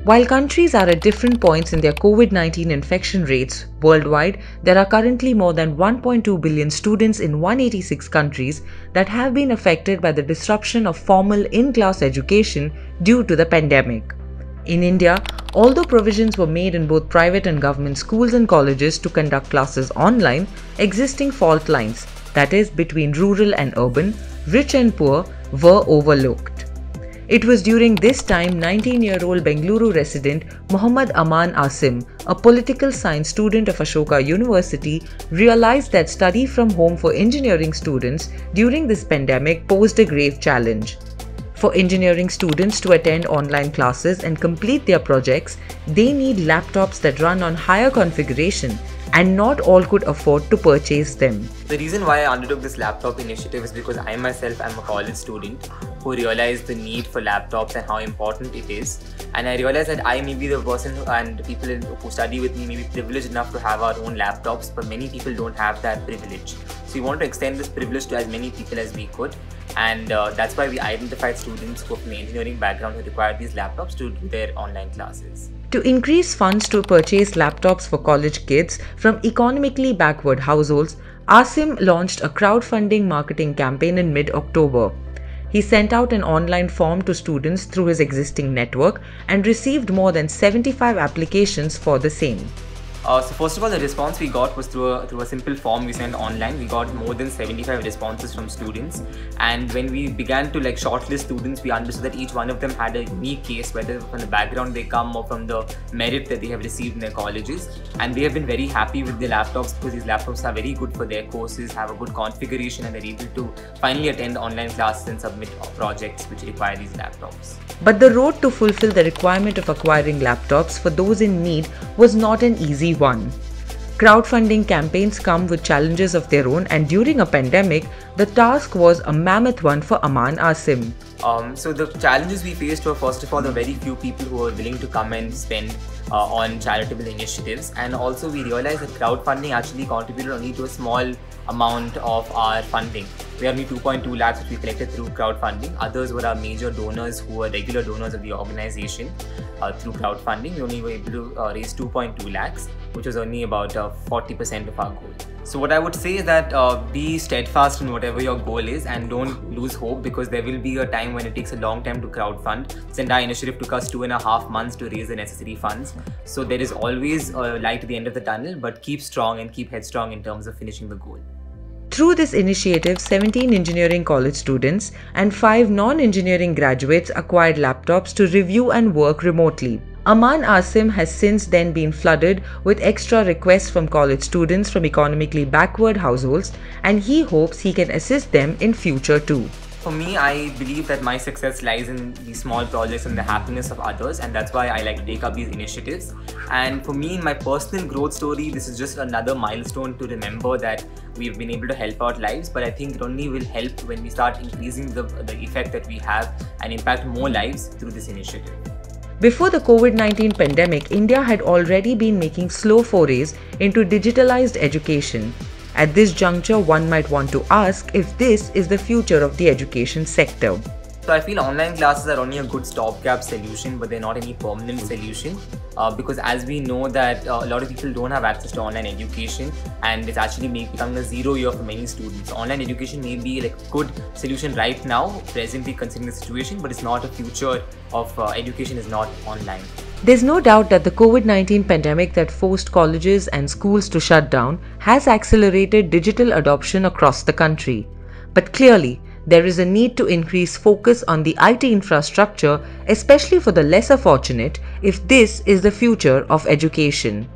While countries are at different points in their COVID-19 infection rates worldwide, there are currently more than 1.2 billion students in 186 countries that have been affected by the disruption of formal in-class education due to the pandemic. In India, although provisions were made in both private and government schools and colleges to conduct classes online, existing fault lines, that is, between rural and urban, rich and poor, were overlooked. It was during this time 19-year-old Bengaluru resident Muhammad Aman Asim, a political science student of Ashoka University, realized that study from home for engineering students during this pandemic posed a grave challenge. For engineering students to attend online classes and complete their projects, they need laptops that run on higher configuration, and not all could afford to purchase them. The reason why I undertook this laptop initiative is because I myself am a college student who realized the need for laptops and how important it is. And I realized that I may be the person and people who study with me may be privileged enough to have our own laptops, but many people don't have that privilege. So we want to extend this privilege to as many people as we could. And that's why we identified students who are from the engineering background who require these laptops to do their online classes. To increase funds to purchase laptops for college kids from economically backward households, Asim launched a crowdfunding marketing campaign in mid-October. He sent out an online form to students through his existing network and received more than 75 applications for the same. So first of all, the response we got was through a simple form we sent online. We got more than 75 responses from students, and when we began to shortlist students, we understood that each one of them had a unique case, whether from the background they come or from the merit that they have received in their colleges. And they have been very happy with the laptops because these laptops are very good for their courses, have a good configuration, and they're able to finally attend online classes and submit projects which require these laptops. But the road to fulfill the requirement of acquiring laptops for those in need was not an easy one. Crowdfunding campaigns come with challenges of their own, and during a pandemic, the task was a mammoth one for Aman Asim. So the challenges we faced were, first of all, the very few people who were willing to come and spend on charitable initiatives, and also we realized that crowdfunding actually contributed only to a small amount of our funding. We had only 2.2 lakhs which we collected through crowdfunding. Others were our major donors who were regular donors of the organization through crowdfunding. We only were able to raise 2.2 lakhs, which was only about 40% of our goal. So what I would say is that be steadfast in whatever your goal is and don't lose hope, because there will be a time when it takes a long time to crowdfund. This entire initiative took us 2.5 months to raise the necessary funds. So there is always a light at the end of the tunnel, but keep strong and keep headstrong in terms of finishing the goal. Through this initiative, 17 engineering college students and 5 non-engineering graduates acquired laptops to review and work remotely. Aman Asim has since then been flooded with extra requests from college students from economically backward households, and he hopes he can assist them in future too. For me, I believe that my success lies in these small projects and the happiness of others, and that's why I like to take up these initiatives. And for me, in my personal growth story, this is just another milestone to remember that we've been able to help out lives, but I think it only will help when we start increasing the effect that we have and impact more lives through this initiative. Before the COVID-19 pandemic, India had already been making slow forays into digitalized education. At this juncture, one might want to ask if this is the future of the education sector. So I feel online classes are only a good stopgap solution, but they're not any permanent solution because as we know that a lot of people don't have access to online education, and it's actually becoming a 0 year for many students. Online education may be a good solution right now, presently considering the situation, but it's not a future of education is not online. There's no doubt that the COVID-19 pandemic that forced colleges and schools to shut down has accelerated digital adoption across the country. But clearly, there is a need to increase focus on the IT infrastructure, especially for the lesser fortunate, if this is the future of education.